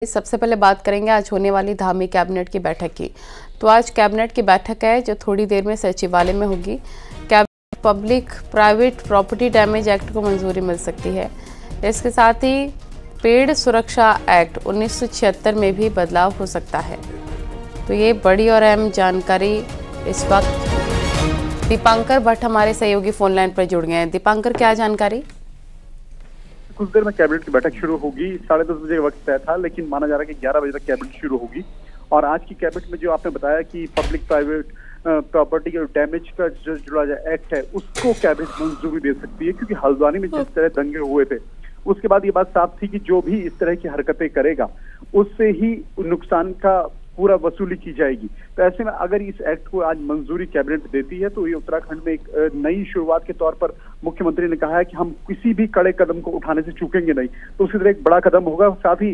सबसे पहले बात करेंगे आज होने वाली धामी कैबिनेट की बैठक की। तो आज कैबिनेट की बैठक है जो थोड़ी देर में सचिवालय में होगी। Cabinet public private property damage act को मंजूरी मिल सकती है। इसके साथ ही पेड़ सुरक्षा एक्ट 1976 में भी बदलाव हो सकता है। तो ये बड़ी और अहम जानकारी इस वक्त दीपांकर भट्ट हमारे सहयोगी फोन लाइन पर जुड़ गए हैं। दीपांकर, क्या जानकारी? कुछ देर में कैबिनेट की बैठक शुरू होगी। 10:30 बजे का वक्त तय था, लेकिन माना जा रहा है कि 11 बजे तक कैबिनेट शुरू होगी। और आज की कैबिनेट में जो आपने बताया कि पब्लिक प्राइवेट प्रॉपर्टी और डैमेज का जो जुड़ा एक्ट है उसको कैबिनेट मंजूरी दे सकती है, क्योंकि हल्द्वानी में जिस तरह दंगे हुए थे उसके बाद ये बात साफ थी कि जो भी इस तरह की हरकतें करेगा उससे ही नुकसान का पूरा वसूली की जाएगी। तो ऐसे में अगर इस एक्ट को आज मंजूरी कैबिनेट देती है तो ये उत्तराखंड में एक नई शुरुआत के तौर पर मुख्यमंत्री ने कहा है कि हम किसी भी कड़े कदम को उठाने से चूकेंगे नहीं। तो उसी तरह एक बड़ा कदम होगा। साथ ही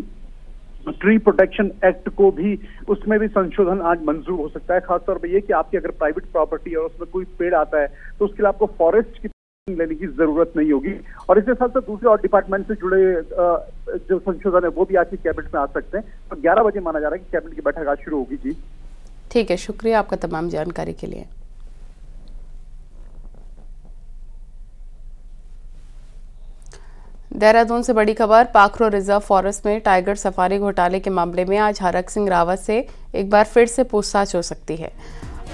ट्री प्रोटेक्शन एक्ट को भी, उसमें भी संशोधन आज मंजूर हो सकता है। खासतौर पर यह कि आपकी अगर प्राइवेट प्रॉपर्टी है और उसमें कोई पेड़ आता है तो उसके लिए आपको फॉरेस्ट की लेने की जरूरत नहीं होगी। और इसके साथ साथ दूसरे और डिपार्टमेंट से जुड़े जो संशोधन है वो भी आज की कैबिनेट में आ सकते हैं। तो 11 बजे माना जा रहा है कि कैबिनेट की बैठक आज शुरू होगी। जी ठीक है, शुक्रिया आपका तमाम जानकारी के लिए। देहरादून से बड़ी खबर, पाखरो रिजर्व फॉरेस्ट में टाइगर सफारी घोटाले के मामले में आज हरक सिंह रावत से एक बार फिर से पूछताछ हो सकती है।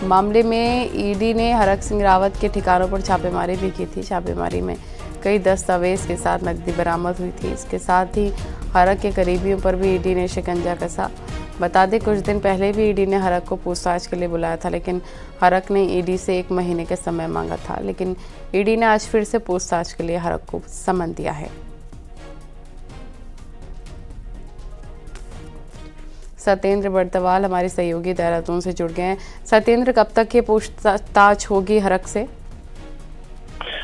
मामले में ईडी ने हरक सिंह रावत के ठिकानों पर छापेमारी भी की थी। छापेमारी में कई दस्तावेज के साथ नकदी बरामद हुई थी। इसके साथ ही हरक के करीबियों पर भी ईडी ने शिकंजा कसा। बता दें, कुछ दिन पहले भी ईडी ने हरक को पूछताछ के लिए बुलाया था, लेकिन हरक ने ईडी से 1 महीने का समय मांगा था। लेकिन ईडी ने आज फिर से पूछताछ के लिए हरक को समन दिया है। सत्येंद्र बर्तवाल हमारे सहयोगी देहरादून से जुड़ गए हैं। सत्येंद्र, कब तक ये पूछताछ होगी हरक से?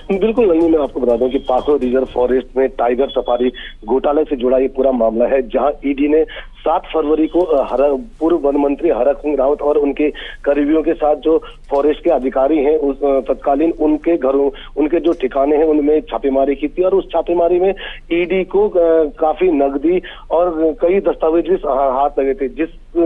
बिल्कुल नहीं, मैं आपको बता दूं कि पाखरो रिजर्व फॉरेस्ट में टाइगर सफारी घोटाले से जुड़ा ये पूरा मामला है, जहां ईडी ने 7 फरवरी को पूर्व वन मंत्री हरक सिंह रावत और उनके करीबियों के साथ जो फॉरेस्ट के अधिकारी हैं उस तत्कालीन उनके घरों, उनके जो ठिकाने हैं उनमें छापेमारी की थी। और उस छापेमारी में ईडी को काफी नकदी और कई दस्तावेज भी हाथ लगे थे,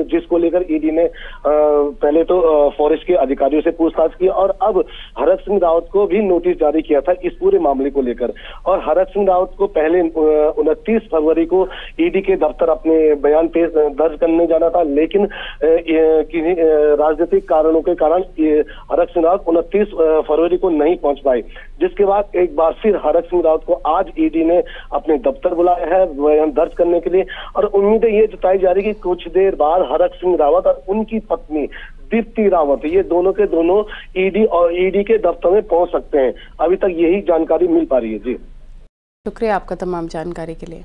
जिसको लेकर ईडी ने पहले तो फॉरेस्ट के अधिकारियों से पूछताछ की और अब हरक सिंह रावत को भी नोटिस जारी किया था इस पूरे मामले को लेकर। और हरक सिंह रावत को पहले 29 फरवरी को ईडी के दफ्तर अपने बयान पेश दर्ज करने जाना था, लेकिन किन्हीं राजनीतिक कारणों के कारण हरक सिंह रावत 29 फरवरी को नहीं पहुंच पाए, जिसके बाद एक बार फिर हरक सिंह रावत को आज ईडी ने अपने दफ्तर बुलाया है बयान दर्ज करने के लिए। और उम्मीद ये जताई जा रही है कि कुछ देर बाद हरक सिंह रावत और उनकी पत्नी दीप्ति रावत, ये दोनों के दोनों ईडी के दफ्तर में पहुंच सकते हैं। अभी तक यही जानकारी मिल पा रही है। जी शुक्रिया आपका तमाम जानकारी के लिए।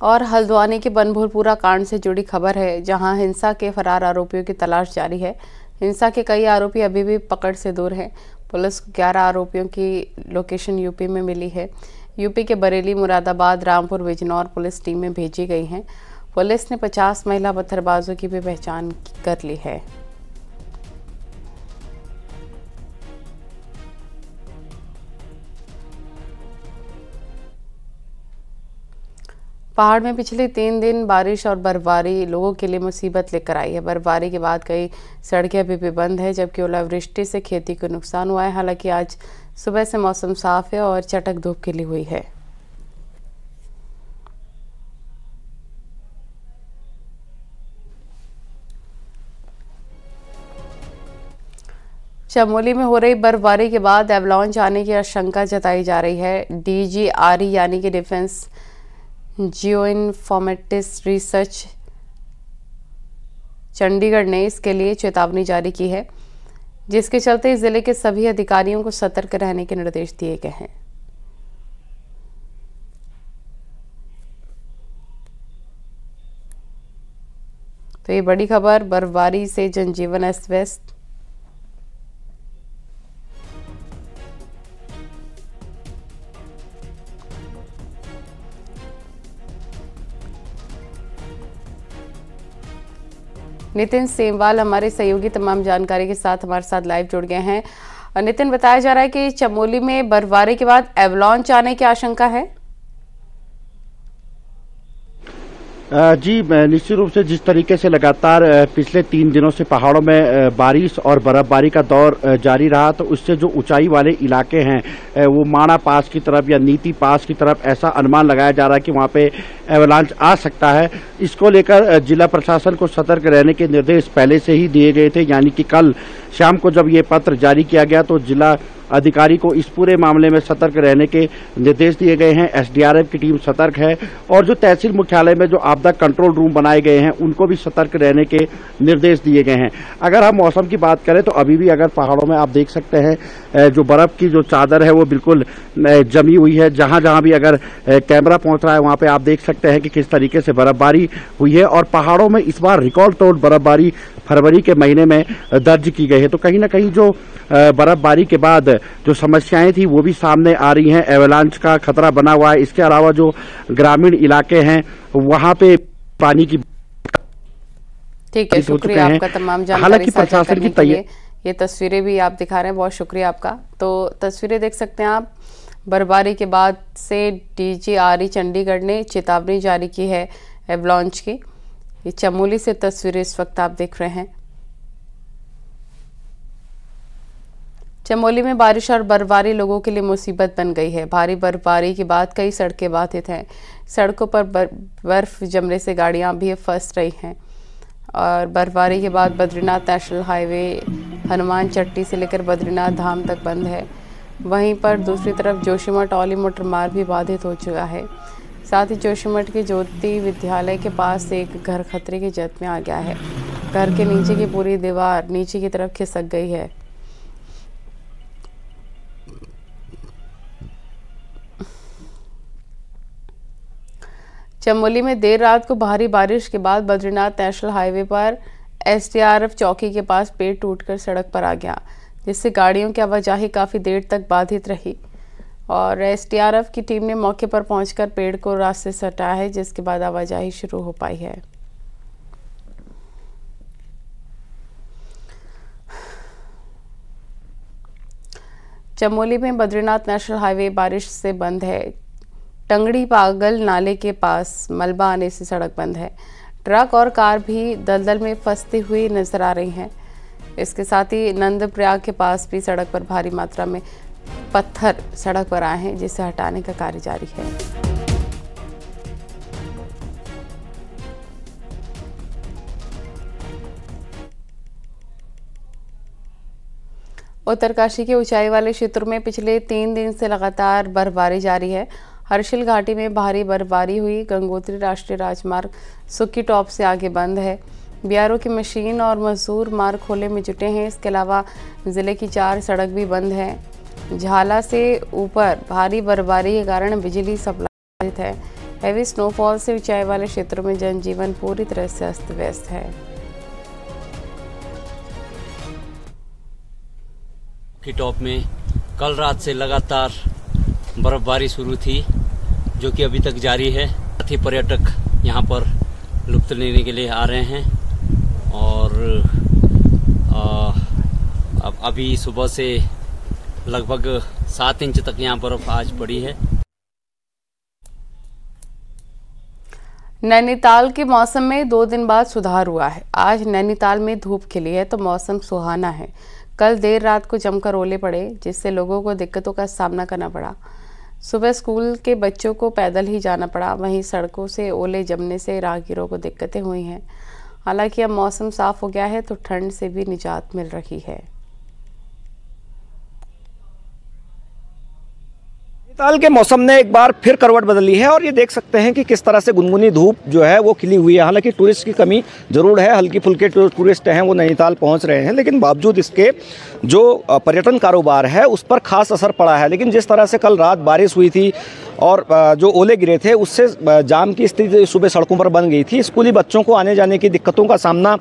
और हल्द्वानी के बनभूलपुरा कांड से जुड़ी खबर है, जहां हिंसा के फरार आरोपियों की तलाश जारी है। हिंसा के कई आरोपी अभी भी पकड़ से दूर हैं। पुलिस को 11 आरोपियों की लोकेशन यूपी में मिली है। यूपी के बरेली, मुरादाबाद, रामपुर, बिजनौर पुलिस टीम में भेजी गई हैं। पुलिस ने 50 महिला पत्थरबाजों की भी पहचान कर ली है। पहाड़ में पिछले 3 दिन बारिश और बर्फबारी लोगों के लिए मुसीबत लेकर आई है। बर्फबारी के बाद कई सड़कें अभी भी बंद है, जबकि ओलावृष्टि से खेती को नुकसान हुआ है। हालांकि आज सुबह से मौसम साफ है और चटक धूप खिली हुई है। चमोली में हो रही बर्फबारी के बाद एवलांच आने की आशंका जताई जा रही है। DGRE यानी कि defence geo informatics research Chandigarh ने इसके लिए चेतावनी जारी की है, जिसके चलते जिले के सभी अधिकारियों को सतर्क रहने के निर्देश दिए गए हैं। तो ये बड़ी खबर, बर्फबारी से जनजीवन अस्त व्यस्त। नितिन सेमवाल हमारे सहयोगी तमाम जानकारी के साथ हमारे साथ लाइव जुड़ गए हैं। और नितिन, बताया जा रहा है कि चमोली में बर्फबारी के बाद एवलांच आने की आशंका है। जी, निश्चित रूप से जिस तरीके से लगातार पिछले 3 दिनों से पहाड़ों में बारिश और बर्फबारी का दौर जारी रहा, तो उससे जो ऊंचाई वाले इलाके हैं वो माणा पास की तरफ या नीति पास की तरफ ऐसा अनुमान लगाया जा रहा है कि वहां पे एवलांच आ सकता है। इसको लेकर जिला प्रशासन को सतर्क रहने के निर्देश पहले से ही दिए गए थे, यानी कि कल शाम को जब ये पत्र जारी किया गया तो जिला अधिकारी को इस पूरे मामले में सतर्क रहने के निर्देश दिए गए हैं। एसडीआरएफ की टीम सतर्क है और जो तहसील मुख्यालय में जो आपदा कंट्रोल रूम बनाए गए हैं उनको भी सतर्क रहने के निर्देश दिए गए हैं। अगर हम मौसम की बात करें तो अभी भी अगर पहाड़ों में आप देख सकते हैं जो बर्फ की जो चादर है वो बिल्कुल जमी हुई है। जहां जहां भी अगर कैमरा पहुंच रहा है वहां पे आप देख सकते हैं कि किस तरीके से बर्फबारी हुई है और पहाड़ों में इस बार रिकॉर्ड तोड़ बर्फबारी फरवरी के महीने में दर्ज की गई है। तो कहीं ना कहीं जो बर्फबारी के बाद जो समस्याएं थी वो भी सामने आ रही हैं। एवलांच का खतरा बना हुआ है। इसके अलावा जो ग्रामीण इलाके हैं वहां पे पानी की ठीक है, शुक्रिया आपका तमाम जानकारी साझा करने के लिए। ये तस्वीरें भी आप दिखा रहे हैं, बहुत शुक्रिया आपका। तो तस्वीरें देख सकते हैं आप, बर्फबारी के बाद से DGRE चंडीगढ़ ने चेतावनी जारी की है एवलांच की। ये चमोली से तस्वीरें इस वक्त आप देख रहे हैं। चमोली में बारिश और बर्फबारी लोगों के लिए मुसीबत बन गई है। भारी बर्फबारी के बाद कई सड़कें बाधित हैं। सड़कों पर बर्फ जमने से गाड़ियां भी फंस रही हैं और बर्फबारी के बाद बद्रीनाथ नेशनल हाईवे हनुमान चट्टी से लेकर बद्रीनाथ धाम तक बंद है। वहीं पर दूसरी तरफ जोशीमठ औली मोटर मार्ग भी बाधित हो चुका है। साथ ही जोशीमठ के ज्योति विद्यालय के पास एक घर खतरे की जद में आ गया है। घर के नीचे की पूरी दीवार नीचे की तरफ खिसक गई है। चमोली में देर रात को भारी बारिश के बाद बद्रीनाथ नेशनल हाईवे पर SDRF चौकी के पास पेड़ टूटकर सड़क पर आ गया, जिससे गाड़ियों की आवाजाही काफ़ी देर तक बाधित रही और SDRF की टीम ने मौके पर पहुंचकर पेड़ को रास्ते से हटाया है, जिसके बाद आवाजाही शुरू हो पाई है। चमोली में बद्रीनाथ नेशनल हाईवे बारिश से बंद है। टंगड़ी पागल नाले के पास मलबा आने से सड़क बंद है। ट्रक और कार भी दलदल में फंसती हुई नजर आ रही हैं। इसके साथ ही नंदप्रयाग के पास भी सड़क पर भारी मात्रा में पत्थर सड़क पर आए हैं, जिसे हटाने का कार्य जारी है। उत्तरकाशी के ऊंचाई वाले क्षेत्रों में पिछले 3 दिन से लगातार बर्फबारी जारी है। हर्षिल घाटी में भारी बर्फबारी हुई। गंगोत्री राष्ट्रीय राजमार्ग सुक्की टॉप से आगे बंद है। BRO की मशीन और मजदूर मार्ग खोले में जुटे हैं। इसके अलावा जिले की 4 सड़क भी बंद है। झाला से ऊपर भारी बर्फबारी के कारण बिजली सप्लाई बाधित है। हैवी स्नोफॉल से ऊंचाई वाले क्षेत्रों में जनजीवन पूरी तरह से अस्त व्यस्त है। की टॉप में कल रात से लगातार बर्फबारी शुरू थी, जो कि अभी तक जारी है। साथ ही पर्यटक यहाँ पर लुत्फ लेने के लिए आ रहे हैं और अब अभी सुबह से लगभग 7 इंच तक यहाँ बर्फ आज पड़ी है। नैनीताल के मौसम में 2 दिन बाद सुधार हुआ है। आज नैनीताल में धूप खिली है तो मौसम सुहाना है। कल देर रात को जमकर ओले पड़े, जिससे लोगों को दिक्कतों का सामना करना पड़ा। सुबह स्कूल के बच्चों को पैदल ही जाना पड़ा। वहीं सड़कों से ओले जमने से राहगीरों को दिक्कतें हुई हैं। हालांकि अब मौसम साफ हो गया है तो ठंड से भी निजात मिल रही है। नैनीताल के मौसम ने एक बार फिर करवट बदल ली है और ये देख सकते हैं कि किस तरह से गुनगुनी धूप जो है वो खिली हुई है। हालांकि टूरिस्ट की कमी जरूर है, हल्की फुल्के टूरिस्ट हैं वो नैनीताल पहुंच रहे हैं, लेकिन बावजूद इसके जो पर्यटन कारोबार है उस पर खास असर पड़ा है। लेकिन जिस तरह से कल रात बारिश हुई थी और जो ओले गिरे थे उससे जाम की स्थिति सुबह सड़कों पर बन गई थी। स्कूली बच्चों को आने जाने की दिक्कतों का सामना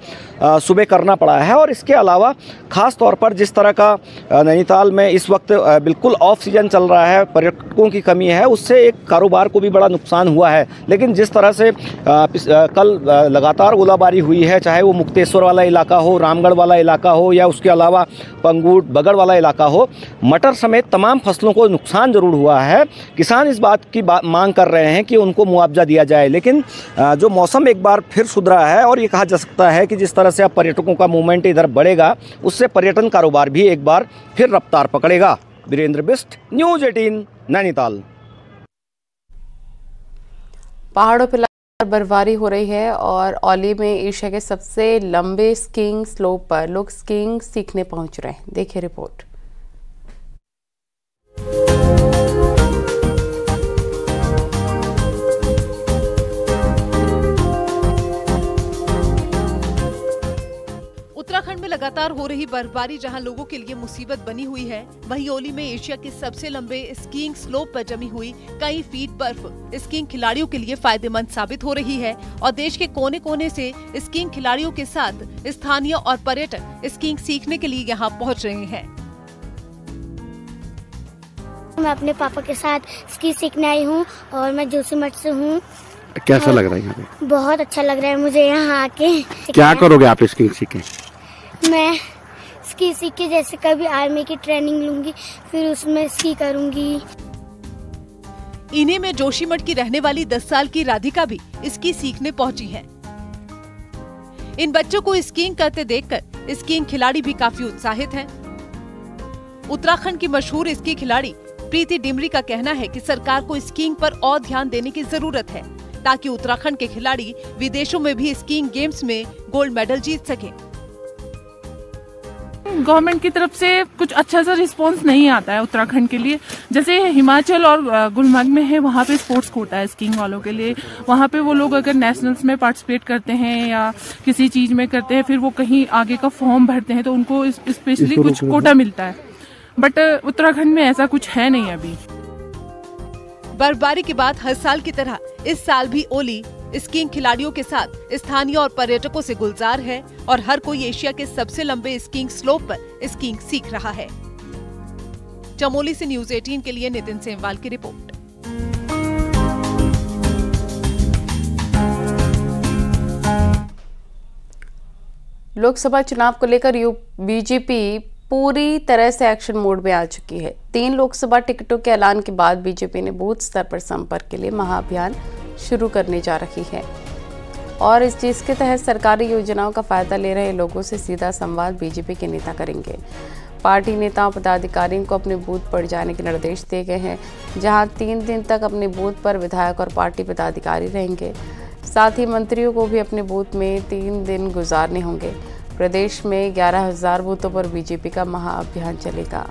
सुबह करना पड़ा है। और इसके अलावा ख़ास तौर पर जिस तरह का नैनीताल में इस वक्त बिल्कुल ऑफ सीजन चल रहा है, पर्यटकों की कमी है, उससे एक कारोबार को भी बड़ा नुकसान हुआ है। लेकिन जिस तरह से कल लगातार गोलाबारी हुई है, चाहे वो मुक्तेश्वर वाला इलाका हो, रामगढ़ वाला इलाका हो या उसके अलावा पंगूट बगड़ वाला इलाका हो, मटर समेत तमाम फसलों को नुकसान जरूर हुआ है। किसान इस बात की मांग कर रहे हैं कि उनको मुआवजा दिया जाए। लेकिन जो मौसम एक बार फिर सुधरा है और ये कहा जा सकता है कि जिस तरह से अब पर्यटकों का मूवमेंट इधर बढ़ेगा, उससे पर्यटन कारोबार भी एक बार फिर रफ्तार पकड़ेगा। वीरेंद्र बिष्ट, न्यूज़ 18 नैनीताल। पहाड़ों पर बर्फबारी हो रही है और औली में एशिया के सबसे लंबे स्कीइंग स्लोप पर लोग स्कीइंग सीखने पहुंच रहे हैं। देखिए रिपोर्ट। उत्तराखंड में लगातार हो रही बर्फबारी जहां लोगों के लिए मुसीबत बनी हुई है, वहीं ओली में एशिया के सबसे लंबे स्कीइंग स्लोप पर जमी हुई कई फीट बर्फ स्कीइंग खिलाड़ियों के लिए फायदेमंद साबित हो रही है और देश के कोने कोने से स्कीइंग खिलाड़ियों के साथ स्थानीय और पर्यटक स्कीइंग सीखने के लिए यहां पहुंच रहे हैं। मैं अपने पापा के साथ स्की सीखने आई हूँ और मैं जोशीमठ से हूँ। कैसा लग रहा है यहाँ पे? बहुत अच्छा लग रहा है मुझे यहाँ आके। क्या करोगे आप स्कीइंग सीख के? मैं स्की सीख के जैसे कभी आर्मी की ट्रेनिंग लूंगी, फिर उसमें स्की करूंगी। इन्हीं में जोशीमठ की रहने वाली 10 साल की राधिका भी स्की सीखने पहुंची है। इन बच्चों को स्कीइंग करते देखकर स्कीइंग खिलाड़ी भी काफी उत्साहित हैं। उत्तराखंड की मशहूर स्की खिलाड़ी प्रीति डिमरी का कहना है कि सरकार को स्कीइंग पर और ध्यान देने की जरूरत है ताकि उत्तराखंड के खिलाड़ी विदेशों में भी स्कीइंग गेम्स में गोल्ड मेडल जीत सकें। गवर्नमेंट की तरफ से कुछ अच्छा सा रिस्पांस नहीं आता है उत्तराखंड के लिए। जैसे हिमाचल और गुलमर्ग में है, वहाँ पे स्पोर्ट्स कोटा है स्कीइंग वालों के लिए। वहाँ पे वो लोग अगर नेशनल्स में पार्टिसिपेट करते हैं या किसी चीज में करते हैं, फिर वो कहीं आगे का फॉर्म भरते हैं तो उनको स्पेशली कुछ कोटा मिलता है। बट उत्तराखंड में ऐसा कुछ है नहीं अभी। बर्फबारी के बाद हर साल की तरह इस साल भी ओली स्कीइंग खिलाड़ियों के साथ स्थानीय और पर्यटकों से गुलजार है और हर कोई एशिया के सबसे लंबे स्कीइंग स्लोप पर स्कीइंग सीख रहा है। चमोली से न्यूज़ 18 के लिए नितिन सेमवाल की रिपोर्ट। लोकसभा चुनाव को लेकर बीजेपी पूरी तरह से एक्शन मोड में आ चुकी है। 3 लोकसभा टिकटों के ऐलान के बाद बीजेपी ने बूथ स्तर पर संपर्क के लिए महाअभियान शुरू करने जा रही है और इस चीज़ के तहत सरकारी योजनाओं का फायदा ले रहे लोगों से सीधा संवाद बीजेपी के नेता करेंगे। पार्टी नेताओं पदाधिकारियों को अपने बूथ पर जाने के निर्देश दिए गए हैं, जहां 3 दिन तक अपने बूथ पर विधायक और पार्टी पदाधिकारी रहेंगे। साथ ही मंत्रियों को भी अपने बूथ में 3 दिन गुजारने होंगे। प्रदेश में 11,000 बूथों पर बीजेपी का महाअभियान चलेगा।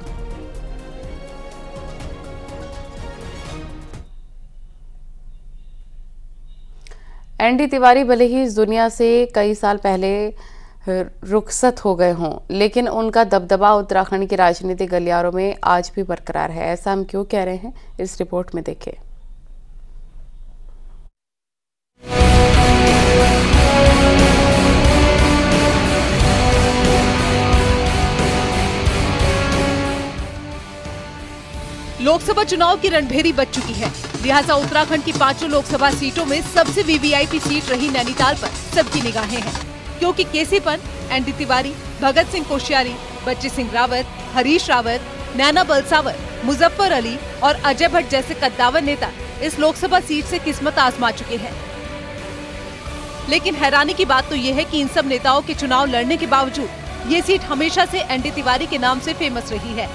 एनडी तिवारी भले ही इस दुनिया से कई साल पहले रुखसत हो गए हों, लेकिन उनका दबदबा उत्तराखंड के राजनीतिक गलियारों में आज भी बरकरार है। ऐसा हम क्यों कह रहे हैं, इस रिपोर्ट में देखें। लोकसभा चुनाव की रणभेरी बज चुकी है, लिहाजा उत्तराखंड की 5 लोकसभा सीटों में सबसे वीवीआईपी सीट रही नैनीताल पर सबकी निगाहें हैं, क्योंकि केसीपन, एनडी तिवारी, भगत सिंह कोश्यारी, बच्ची सिंह रावत, हरीश रावत, नैना बलसावर, मुजफ्फर अली और अजय भट्ट जैसे कद्दावर नेता इस लोकसभा सीट से किस्मत आजमा चुके हैं। लेकिन हैरानी की बात तो ये है कि इन सब नेताओं के चुनाव लड़ने के बावजूद ये सीट हमेशा से एनडी तिवारी के नाम से फेमस रही है।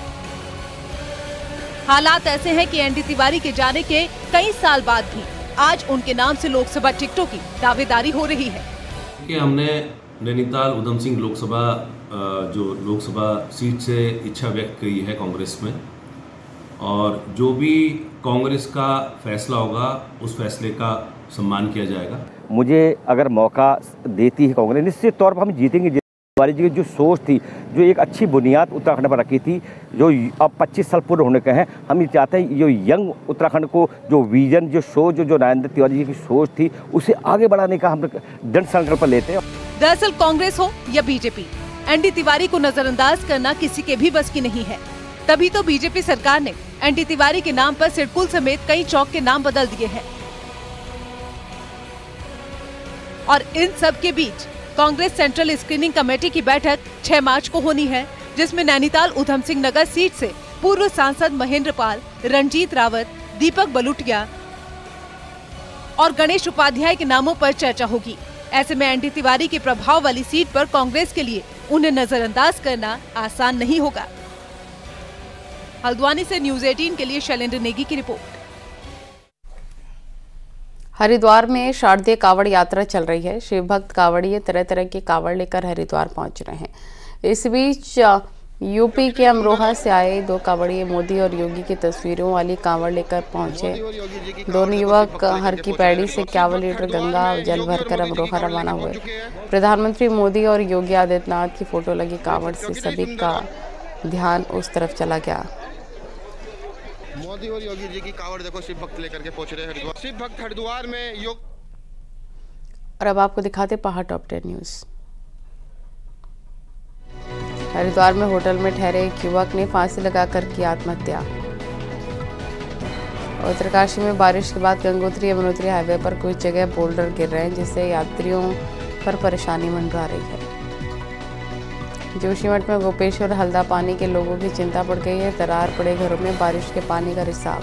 हालात ऐसे हैं कि एनडी तिवारी के जाने के कई साल बाद भी आज उनके नाम से लोकसभा टिकटों की दावेदारी हो रही है। कि हमने नैनीताल उधम सिंह लोकसभा जो लोकसभा सीट से इच्छा व्यक्त की है कांग्रेस में, और जो भी कांग्रेस का फैसला होगा उस फैसले का सम्मान किया जाएगा। मुझे अगर मौका देती है कांग्रेस, निश्चित तौर पर हम जीतेंगे। तिवारी जी की जो सोच थी, जो एक अच्छी बुनियाद उत्तराखंड पर रखी थी, जो अब 25 साल पूर्ण होने के हैं, हम ये चाहते हैं जो यंग उत्तराखंड को जो विजन, जो सोच, जो नरेंद्र तिवारी जी की सोच थी, उसे आगे बढ़ाने का हम दृढ़ संकल्प लेते हैं। दरअसल कांग्रेस हो या बीजेपी, एनडी तिवारी को नजरअंदाज करना किसी के भी बस की नहीं है। तभी तो बीजेपी सरकार ने एनडी तिवारी के नाम पर सिडकुल समेत कई चौक के नाम बदल दिए हैं। और इन सब के बीच कांग्रेस सेंट्रल स्क्रीनिंग कमेटी की बैठक 6 मार्च को होनी है, जिसमें नैनीताल उधम सिंह नगर सीट से पूर्व सांसद महेंद्र पाल, रणजीत रावत, दीपक बलुटिया और गणेश उपाध्याय के नामों पर चर्चा होगी। ऐसे में एनडी तिवारी के प्रभाव वाली सीट पर कांग्रेस के लिए उन्हें नजरअंदाज करना आसान नहीं होगा। हल्द्वानी से न्यूज़ 18 के लिए शैलेंद्र नेगी की रिपोर्ट। हरिद्वार में शारदीय कावड़ यात्रा चल रही है। शिव भक्त कावड़िए तरह तरह के कावड़ लेकर हरिद्वार पहुंच रहे हैं। इस बीच यूपी के अमरोहा से आए 2 कावड़िए मोदी और योगी की तस्वीरों वाली कावड़ लेकर पहुंचे। दोनों युवक हर की पैड़ी से 51 लीटर गंगा जल भरकर अमरोहा रवाना हुए। प्रधानमंत्री मोदी और योगी आदित्यनाथ की फोटो लगी कावड़ से सभी का ध्यान उस तरफ चला गया। मोदी और योगी जी की कावड़ देखो शिव भक्त लेकर के पहुंच रहे हरिद्वार। शिव भक्त हरिद्वार में योग। और अब आपको दिखाते पहाड़ टॉप 10 न्यूज। हरिद्वार में होटल में ठहरे एक युवक ने फांसी लगाकर की आत्महत्या। उत्तरकाशी में बारिश के बाद गंगोत्री यमुनोत्री हाईवे पर कुछ जगह बोल्डर गिर रहे हैं, जिससे यात्रियों पर परेशानी मंडरा रही है। जोशीमठ में गोपेश्वर हल्दा पानी के लोगों की चिंता बढ़ गई है। दरार पड़े घरों में बारिश के पानी का रिसाव।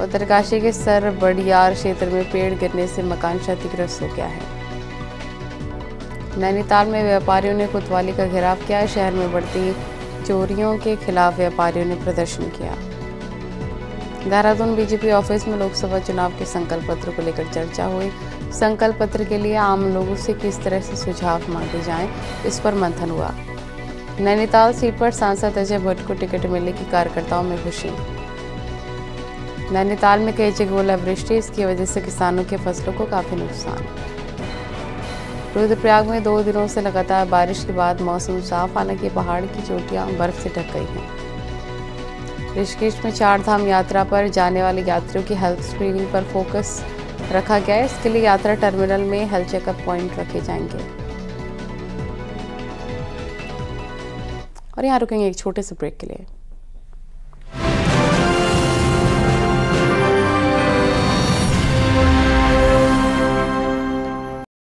उत्तरकाशी के सर बड़ियार क्षेत्र में पेड़ गिरने से मकान क्षतिग्रस्त हो गया है। नैनीताल में व्यापारियों ने कोतवाली का घेराव किया। शहर में बढ़ती चोरियों के खिलाफ व्यापारियों ने प्रदर्शन किया। देहरादून बीजेपी ऑफिस में लोकसभा चुनाव के संकल्प पत्र को लेकर चर्चा हुई। संकल्प पत्र के लिए आम लोगों से किस तरह से सुझाव मांगे जाएं, इस पर मंथन हुआ। नैनीताल सीट पर सांसद अजय भट्ट को टिकट मिलने की कार्यकर्ताओं में खुशी। नैनीताल में कई जगह ओलावृष्टि, इसकी वजह से किसानों की फसलों को काफी नुकसान। रुद्रप्रयाग में 2 दिनों से लगातार बारिश के बाद मौसम साफ, हालांकि पहाड़ की चोटियां बर्फ से ढक गई हैं। ऋषिकेश में 4 धाम यात्रा पर जाने वाले यात्रियों की हेल्थ स्क्रीनिंग पर फोकस रखा गया है। इसके लिए यात्रा टर्मिनल में हेल्थ चेकअप पॉइंट रखे जाएंगे। और यहाँ रुकेंगे एक छोटे से ब्रेक के लिए।